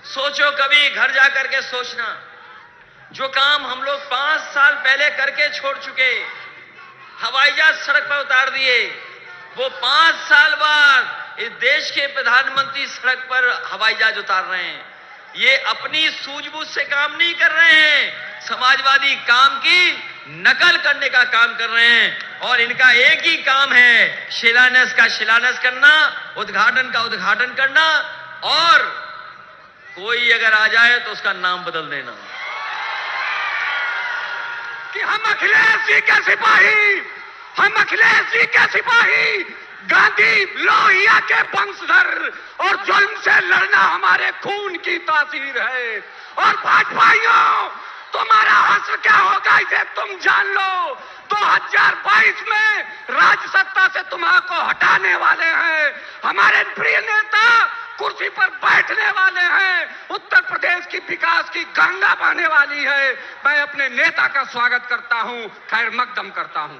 सोचो, कभी घर जाकर के सोचना, जो काम हम लोग 5 साल पहले करके छोड़ चुके, हवाई जहाज सड़क पर उतार दिए, वो 5 साल बाद इस देश के प्रधानमंत्री सड़क पर हवाई जहाज उतार रहे हैं। ये अपनी सूझबूझ से काम नहीं कर रहे हैं, समाजवादी काम की नकल करने का काम कर रहे हैं। और इनका एक ही काम है, शिलान्यास का शिलान्यास करना, उद्घाटन का उद्घाटन करना, और कोई अगर आ जाए तो उसका नाम बदल देना कि हम अखिलेश जी के सिपाही, हम अखिलेश जी के सिपाही, गांधी लोहिया के वंशधर, और जुल्म से लड़ना हमारे खून की तासीर है। और भाइयों, तुम्हारा हश्र क्या होगा इसे तुम जान लो। 2022 में राज्य सत्ता से तुम्हारा हटाने वाले हैं। हमारे प्रिय नेता कुर्सी पर बैठने वाले हैं। उत्तर प्रदेश की विकास की गंगा बहने वाली है। मैं अपने नेता का स्वागत करता हूं, खैर मकदम करता हूं।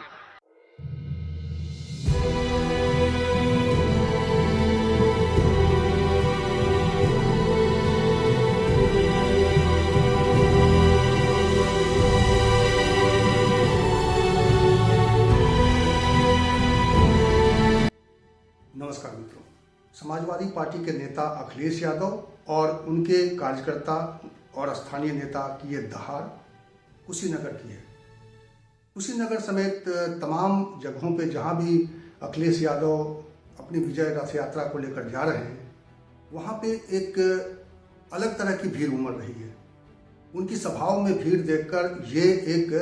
नमस्कार मित्रों, समाजवादी पार्टी के नेता अखिलेश यादव और उनके कार्यकर्ता और स्थानीय नेता की ये दहाड़ कुशीनगर की है। कुशीनगर समेत तमाम जगहों पे जहाँ भी अखिलेश यादव अपनी विजय रथ यात्रा को लेकर जा रहे हैं, वहाँ पे एक अलग तरह की भीड़ उमड़ रही है। उनकी सभाओं में भीड़ देखकर ये एक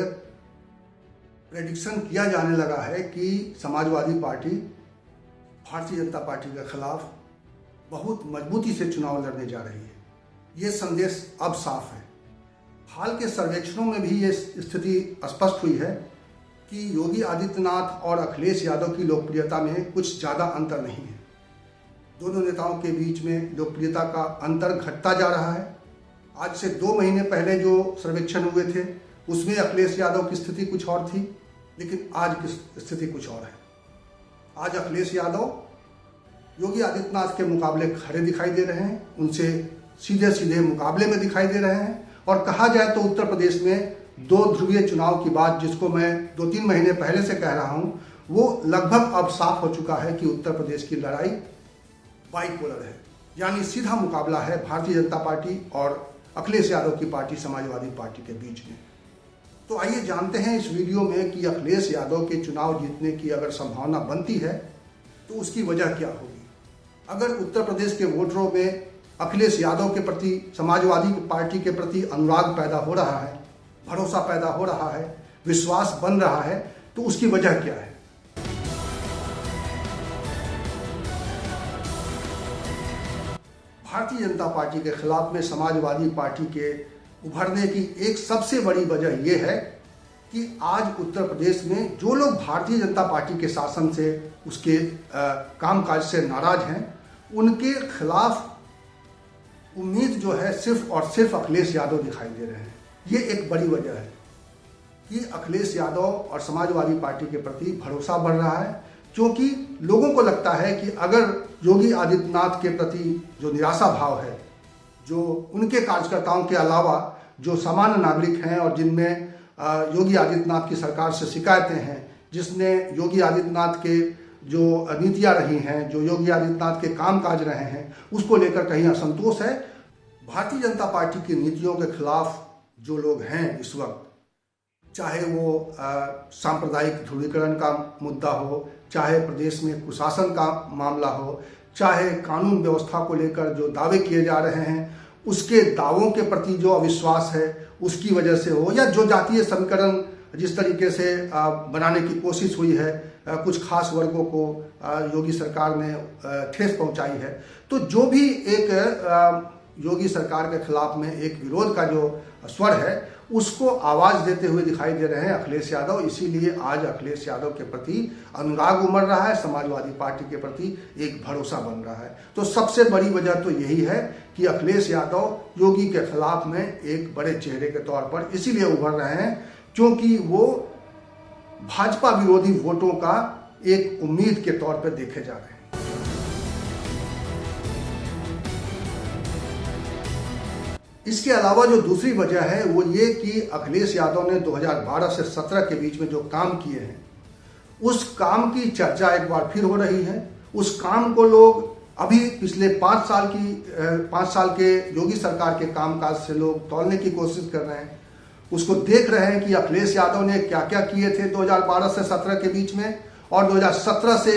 प्रेडिक्शन किया जाने लगा है कि समाजवादी पार्टी भारतीय जनता पार्टी के खिलाफ बहुत मजबूती से चुनाव लड़ने जा रही है। ये संदेश अब साफ है। हाल के सर्वेक्षणों में भी ये स्थिति स्पष्ट हुई है कि योगी आदित्यनाथ और अखिलेश यादव की लोकप्रियता में कुछ ज़्यादा अंतर नहीं है। दोनों नेताओं के बीच में लोकप्रियता का अंतर घटता जा रहा है। आज से 2 महीने पहले जो सर्वेक्षण हुए थे उसमें अखिलेश यादव की स्थिति कुछ और थी, लेकिन आज की स्थिति कुछ और है। आज अखिलेश यादव योगी आदित्यनाथ के मुकाबले खड़े दिखाई दे रहे हैं, उनसे सीधे सीधे मुकाबले में दिखाई दे रहे हैं। और कहा जाए तो उत्तर प्रदेश में 2 ध्रुवीय चुनाव की बात, जिसको मैं 2-3 महीने पहले से कह रहा हूं, वो लगभग अब साफ हो चुका है कि उत्तर प्रदेश की लड़ाई बाइपोलर है, यानी सीधा मुकाबला है भारतीय जनता पार्टी और अखिलेश यादव की पार्टी समाजवादी पार्टी के बीच में। तो आइए जानते हैं इस वीडियो में कि अखिलेश यादव के चुनाव जीतने की अगर संभावना बनती है तो उसकी वजह क्या होगी। अगर उत्तर प्रदेश के वोटरों में अखिलेश यादव के प्रति, समाजवादी पार्टी के प्रति अनुराग पैदा हो रहा है, भरोसा पैदा हो रहा है, विश्वास बन रहा है, तो उसकी वजह क्या है। भारतीय जनता पार्टी के खिलाफ में समाजवादी पार्टी के उभरने की एक सबसे बड़ी वजह यह है कि आज उत्तर प्रदेश में जो लोग भारतीय जनता पार्टी के शासन से, उसके कामकाज से नाराज हैं, उनके खिलाफ उम्मीद जो है सिर्फ और सिर्फ अखिलेश यादव दिखाई दे रहे हैं। ये एक बड़ी वजह है कि अखिलेश यादव और समाजवादी पार्टी के प्रति भरोसा बढ़ रहा है, क्योंकि लोगों को लगता है कि अगर योगी आदित्यनाथ के प्रति जो निराशा भाव है, जो उनके कार्यकर्ताओं के अलावा जो सामान्य नागरिक हैं और जिनमें योगी आदित्यनाथ की सरकार से शिकायतें हैं, जिसने योगी आदित्यनाथ के जो नीतियां रही हैं, जो योगी आदित्यनाथ के कामकाज रहे हैं, उसको लेकर कहीं असंतोष है। भारतीय जनता पार्टी की नीतियों के खिलाफ जो लोग हैं इस वक्त, चाहे वो सांप्रदायिक ध्रुवीकरण का मुद्दा हो, चाहे प्रदेश में कुशासन का मामला हो, चाहे कानून व्यवस्था को लेकर जो दावे किए जा रहे हैं उसके दावों के प्रति जो अविश्वास है उसकी वजह से हो, या जो जातीय समीकरण जिस तरीके से बनाने की कोशिश हुई है, कुछ खास वर्गों को योगी सरकार ने ठेस पहुंचाई है, तो जो भी एक योगी सरकार के खिलाफ में एक विरोध का जो स्वर है उसको आवाज देते हुए दिखाई दे रहे हैं अखिलेश यादव। इसीलिए आज अखिलेश यादव के प्रति अनुराग उमड़ रहा है, समाजवादी पार्टी के प्रति एक भरोसा बन रहा है। तो सबसे बड़ी वजह तो यही है कि अखिलेश यादव योगी के खिलाफ में एक बड़े चेहरे के तौर पर इसीलिए उभर रहे हैं क्योंकि वो भाजपा विरोधी वोटों का एक उम्मीद के तौर पर देखे जा रहे हैं। इसके अलावा जो दूसरी वजह है वो ये कि अखिलेश यादव ने 2012 से 17 के बीच में जो काम किए हैं उस काम की चर्चा एक बार फिर हो रही है। उस काम को लोग अभी पिछले 5 साल के योगी सरकार के कामकाज से लोग तौलने की कोशिश कर रहे हैं। उसको देख रहे हैं कि अखिलेश यादव ने क्या क्या किए थे 2012 से 17 के बीच में और 2017 से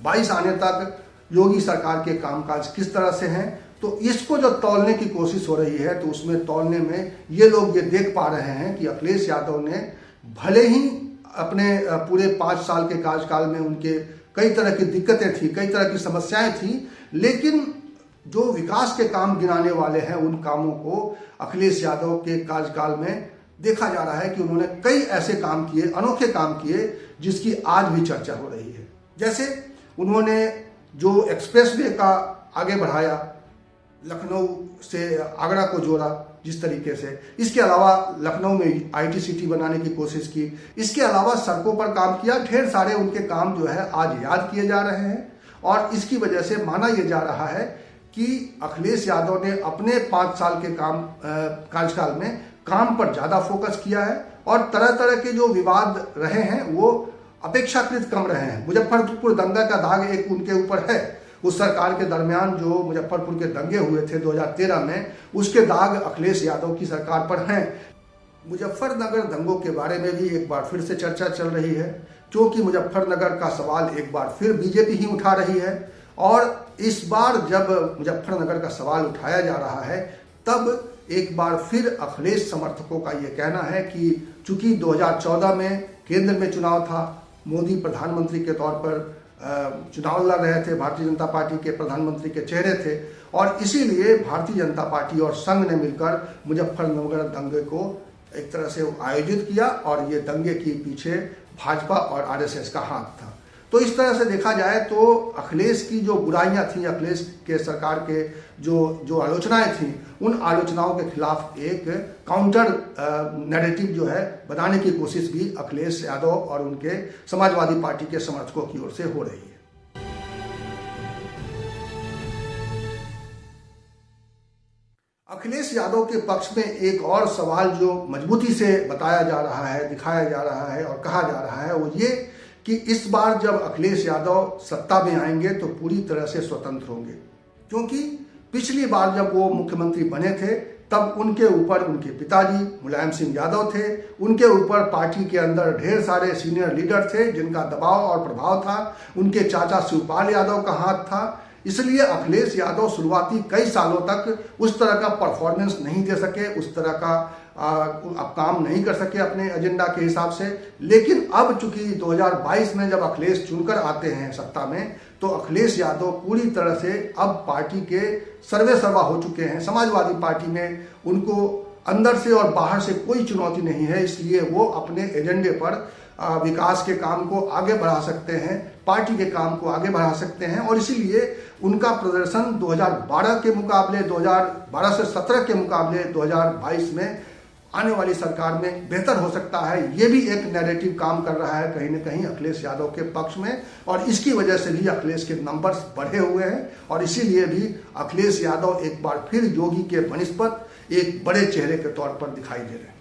22 आने तक योगी सरकार के कामकाज किस तरह से हैं। तो इसको जो तौलने की कोशिश हो रही है तो उसमें तौलने में ये लोग ये देख पा रहे हैं कि अखिलेश यादव ने भले ही अपने पूरे 5 साल के कार्यकाल में उनके कई तरह की दिक्कतें थी, कई तरह की समस्याएं थी, लेकिन जो विकास के काम गिनाने वाले हैं उन कामों को अखिलेश यादव के कार्यकाल में देखा जा रहा है कि उन्होंने कई ऐसे काम किए, अनोखे काम किए जिसकी आज भी चर्चा हो रही है। जैसे उन्होंने जो एक्सप्रेसवे का आगे बढ़ाया, लखनऊ से आगरा को जोड़ा जिस तरीके से, इसके अलावा लखनऊ में IT सिटी बनाने की कोशिश की, इसके अलावा सड़कों पर काम किया। ढेर सारे उनके काम जो है आज याद किए जा रहे हैं और इसकी वजह से माना यह जा रहा है कि अखिलेश यादव ने अपने 5 साल के कार्यकाल में काम पर ज्यादा फोकस किया है और तरह तरह के जो विवाद रहे हैं वो अपेक्षाकृत कम रहे हैं। मुजफ्फरपुर दंगा का दाग एक उनके ऊपर है। उस सरकार के दरमियान जो मुजफ्फरपुर के दंगे हुए थे 2013 में, उसके दाग अखिलेश यादव की सरकार पर हैं। मुजफ्फरनगर दंगों के बारे में भी एक बार फिर से चर्चा चल रही है, क्योंकि मुजफ्फरनगर का सवाल एक बार फिर बीजेपी ही उठा रही है और इस बार जब मुजफ्फरनगर का सवाल उठाया जा रहा है तब एक बार फिर अखिलेश समर्थकों का यह कहना है कि चूंकि 2014 में केंद्र में चुनाव था, मोदी प्रधानमंत्री के तौर पर चुनाव लड़ रहे थे, भारतीय जनता पार्टी के प्रधानमंत्री के चेहरे थे और इसीलिए भारतीय जनता पार्टी और संघ ने मिलकर मुजफ्फरनगर दंगे को एक तरह से आयोजित किया और ये दंगे के पीछे भाजपा और RSS का हाथ था। तो इस तरह से देखा जाए तो अखिलेश की जो बुराइयां थी, अखिलेश के सरकार के जो आलोचनाएं थी, उन आलोचनाओं के खिलाफ एक काउंटर नैरेटिव जो है बनाने की कोशिश भी अखिलेश यादव और उनके समाजवादी पार्टी के समर्थकों की ओर से हो रही है। अखिलेश यादव के पक्ष में एक और सवाल जो मजबूती से बताया जा रहा है, दिखाया जा रहा है और कहा जा रहा है वो ये कि इस बार जब अखिलेश यादव सत्ता में आएंगे तो पूरी तरह से स्वतंत्र होंगे, क्योंकि पिछली बार जब वो मुख्यमंत्री बने थे तब उनके ऊपर उनके पिताजी मुलायम सिंह यादव थे, उनके ऊपर पार्टी के अंदर ढेर सारे सीनियर लीडर थे जिनका दबाव और प्रभाव था, उनके चाचा शिवपाल यादव का हाथ था। इसलिए अखिलेश यादव शुरुआती कई सालों तक उस तरह का परफॉर्मेंस नहीं दे सके, उस तरह का अब काम नहीं कर सके अपने एजेंडा के हिसाब से। लेकिन अब चूंकि 2022 में जब अखिलेश चुनकर आते हैं सत्ता में, तो अखिलेश यादव पूरी तरह से अब पार्टी के सर्वे सर्वा हो चुके हैं। समाजवादी पार्टी में उनको अंदर से और बाहर से कोई चुनौती नहीं है, इसलिए वो अपने एजेंडे पर विकास के काम को आगे बढ़ा सकते हैं, पार्टी के काम को आगे बढ़ा सकते हैं और इसीलिए उनका प्रदर्शन 2012 के मुकाबले, 2012 से 17 के मुकाबले 2022 में आने वाली सरकार में बेहतर हो सकता है। ये भी एक नैरेटिव काम कर रहा है कहीं न कहीं अखिलेश यादव के पक्ष में और इसकी वजह से भी अखिलेश के नंबर्स बढ़े हुए हैं और इसीलिए भी अखिलेश यादव एक बार फिर योगी के बनिस्पत एक बड़े चेहरे के तौर पर दिखाई दे रहे हैं।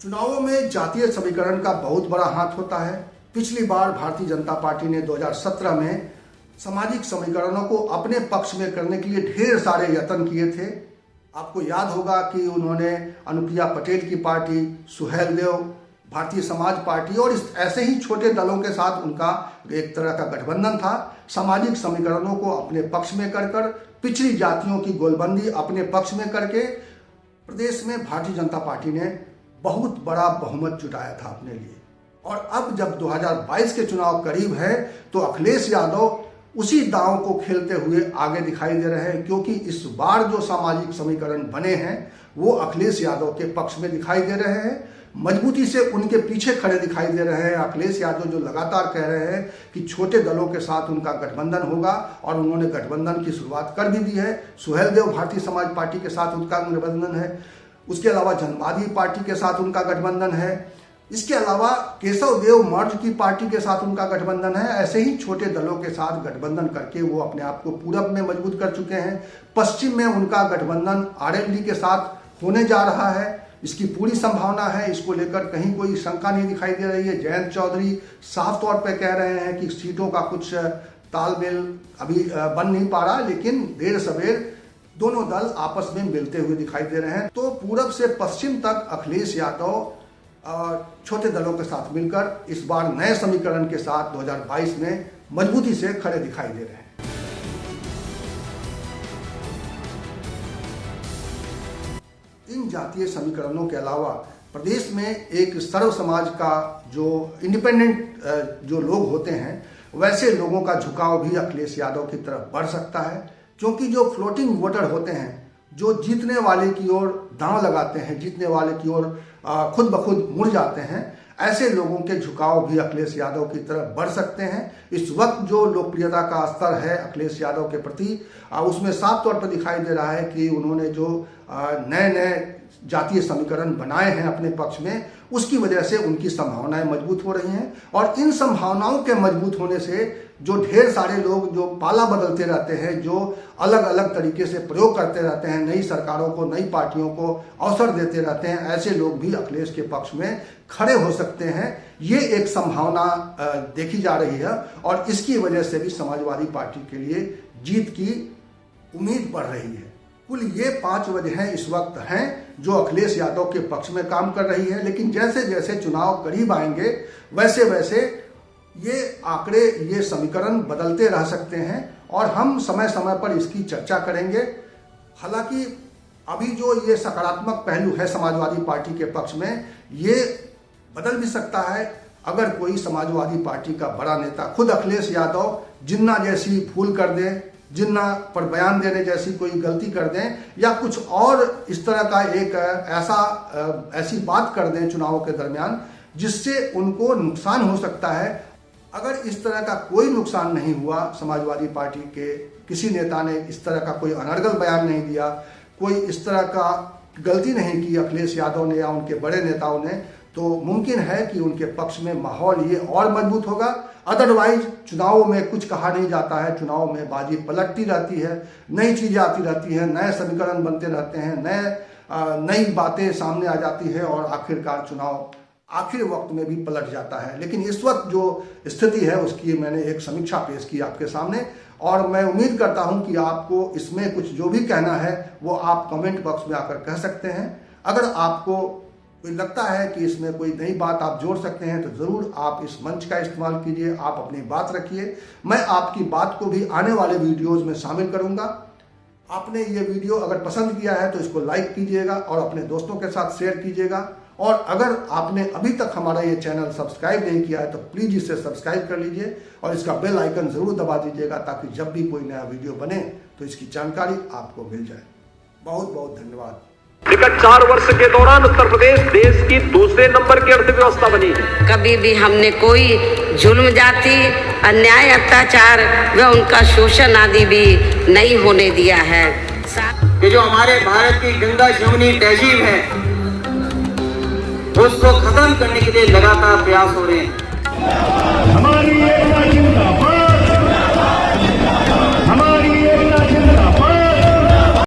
चुनावों में जातीय समीकरण का बहुत बड़ा हाथ होता है। पिछली बार भारतीय जनता पार्टी ने 2017 में सामाजिक समीकरणों को अपने पक्ष में करने के लिए ढेर सारे यत्न किए थे। आपको याद होगा कि उन्होंने अनुप्रिया पटेल की पार्टी, सुहेलदेव, भारतीय समाज पार्टी और ऐसे ही छोटे दलों के साथ उनका एक तरह का गठबंधन था। सामाजिक समीकरणों को अपने पक्ष में कर पिछड़ी जातियों की गोलबंदी अपने पक्ष में करके प्रदेश में भारतीय जनता पार्टी ने बहुत बड़ा बहुमत जुटाया था अपने लिए। और अब जब 2022 के चुनाव करीब है तो अखिलेश यादव उसी दांव को खेलते हुए आगे दिखाई दे रहे हैं, क्योंकि इस बार जो सामाजिक समीकरण बने हैं वो अखिलेश यादव के पक्ष में दिखाई दे रहे हैं, मजबूती से उनके पीछे खड़े दिखाई दे रहे हैं। अखिलेश यादव जो लगातार कह रहे हैं कि छोटे दलों के साथ उनका गठबंधन होगा और उन्होंने गठबंधन की शुरुआत कर भी दी है। सुहेलदेव भारतीय समाज पार्टी के साथ उनका गठबंधन है, उसके अलावा जनवादी पार्टी के साथ उनका गठबंधन है, इसके अलावा केशव देव मर्ज की पार्टी के साथ उनका गठबंधन है। ऐसे ही छोटे दलों के साथ गठबंधन करके वो अपने आप को पूरब में मजबूत कर चुके हैं। पश्चिम में उनका गठबंधन आरएलडी के साथ होने जा रहा है, इसकी पूरी संभावना है। इसको लेकर कहीं कोई शंका नहीं दिखाई दे रही है। जयंत चौधरी साफ तौर पर कह रहे हैं कि सीटों का कुछ तालमेल अभी बन नहीं पा रहा, लेकिन देर सवेर दोनों दल आपस में मिलते हुए दिखाई दे रहे हैं। तो पूरब से पश्चिम तक अखिलेश यादव छोटे दलों के साथ मिलकर इस बार नए समीकरण के साथ 2022 में मजबूती से खड़े दिखाई दे रहे हैं। इन जातीय समीकरणों के अलावा प्रदेश में एक सर्व समाज का जो इंडिपेंडेंट जो लोग होते हैं, वैसे लोगों का झुकाव भी अखिलेश यादव की तरफ बढ़ सकता है, क्योंकि जो फ्लोटिंग वोटर होते हैं, जो जीतने वाले की ओर दांव लगाते हैं, जीतने वाले की ओर खुद ब खुद मुड़ जाते हैं, ऐसे लोगों के झुकाव भी अखिलेश यादव की तरफ बढ़ सकते हैं। इस वक्त जो लोकप्रियता का स्तर है अखिलेश यादव के प्रति, उसमें साफ तौर पर दिखाई दे रहा है कि उन्होंने जो नए नए जातीय समीकरण बनाए हैं अपने पक्ष में, उसकी वजह से उनकी संभावनाएं मजबूत हो रही हैं। और इन संभावनाओं के मजबूत होने से जो ढेर सारे लोग जो पाला बदलते रहते हैं, जो अलग अलग तरीके से प्रयोग करते रहते हैं, नई सरकारों को, नई पार्टियों को अवसर देते रहते हैं, ऐसे लोग भी अखिलेश के पक्ष में खड़े हो सकते हैं। ये एक संभावना देखी जा रही है और इसकी वजह से भी समाजवादी पार्टी के लिए जीत की उम्मीद बढ़ रही है। कुल ये 5 वजहें इस वक्त हैं जो अखिलेश यादव के पक्ष में काम कर रही है, लेकिन जैसे जैसे चुनाव करीब आएंगे वैसे वैसे ये आंकड़े, ये समीकरण बदलते रह सकते हैं और हम समय समय पर इसकी चर्चा करेंगे। हालांकि अभी जो ये सकारात्मक पहलू है समाजवादी पार्टी के पक्ष में, ये बदल भी सकता है अगर कोई समाजवादी पार्टी का बड़ा नेता, खुद अखिलेश यादव, जिन्ना जैसी भूल कर दें, जिन्ना पर बयान देने जैसी कोई गलती कर दें, या कुछ और इस तरह का एक ऐसी बात कर दें चुनावों के दरमियान जिससे उनको नुकसान हो सकता है। अगर इस तरह का कोई नुकसान नहीं हुआ, समाजवादी पार्टी के किसी नेता ने इस तरह का कोई अनर्गल बयान नहीं दिया, कोई इस तरह का गलती नहीं की अखिलेश यादव ने या उनके बड़े नेताओं ने, तो मुमकिन है कि उनके पक्ष में माहौल ये और मजबूत होगा। अदरवाइज चुनावों में कुछ कहा नहीं जाता है, चुनाव में बाजी पलटती रहती है, नई चीजें आती रहती हैं, नए समीकरण बनते रहते हैं, नई बातें सामने आ जाती है और आखिरकार चुनाव आखिर वक्त में भी पलट जाता है। लेकिन इस वक्त जो स्थिति है उसकी मैंने एक समीक्षा पेश की आपके सामने और मैं उम्मीद करता हूं कि आपको इसमें कुछ जो भी कहना है वो आप कमेंट बॉक्स में आकर कह सकते हैं। अगर आपको कोई लगता है कि इसमें कोई नई बात आप जोड़ सकते हैं तो ज़रूर आप इस मंच का इस्तेमाल कीजिए, आप अपनी बात रखिए। मैं आपकी बात को भी आने वाले वीडियोज़ में शामिल करूँगा। आपने ये वीडियो अगर पसंद किया है तो इसको लाइक कीजिएगा और अपने दोस्तों के साथ शेयर कीजिएगा। और अगर आपने अभी तक हमारा ये चैनल सब्सक्राइब नहीं किया है तो प्लीज़ इसे सब्सक्राइब कर लीजिए और इसका बेल आइकन ज़रूर दबा दीजिएगा ताकि जब भी कोई नया वीडियो बने तो इसकी जानकारी आपको मिल जाए। बहुत बहुत धन्यवाद। विगत 4 वर्ष के दौरान उत्तर प्रदेश देश की दूसरे नंबर की अर्थव्यवस्था बनी है। कभी भी हमने कोई जुल्म, जाति, अन्याय, अत्याचार व उनका शोषण आदि भी नहीं होने दिया है। कि जो हमारे भारत की गंगा जमुनी तहजीब है उसको खत्म करने के लिए लगातार प्रयास हो रहे हैं। हमारी ये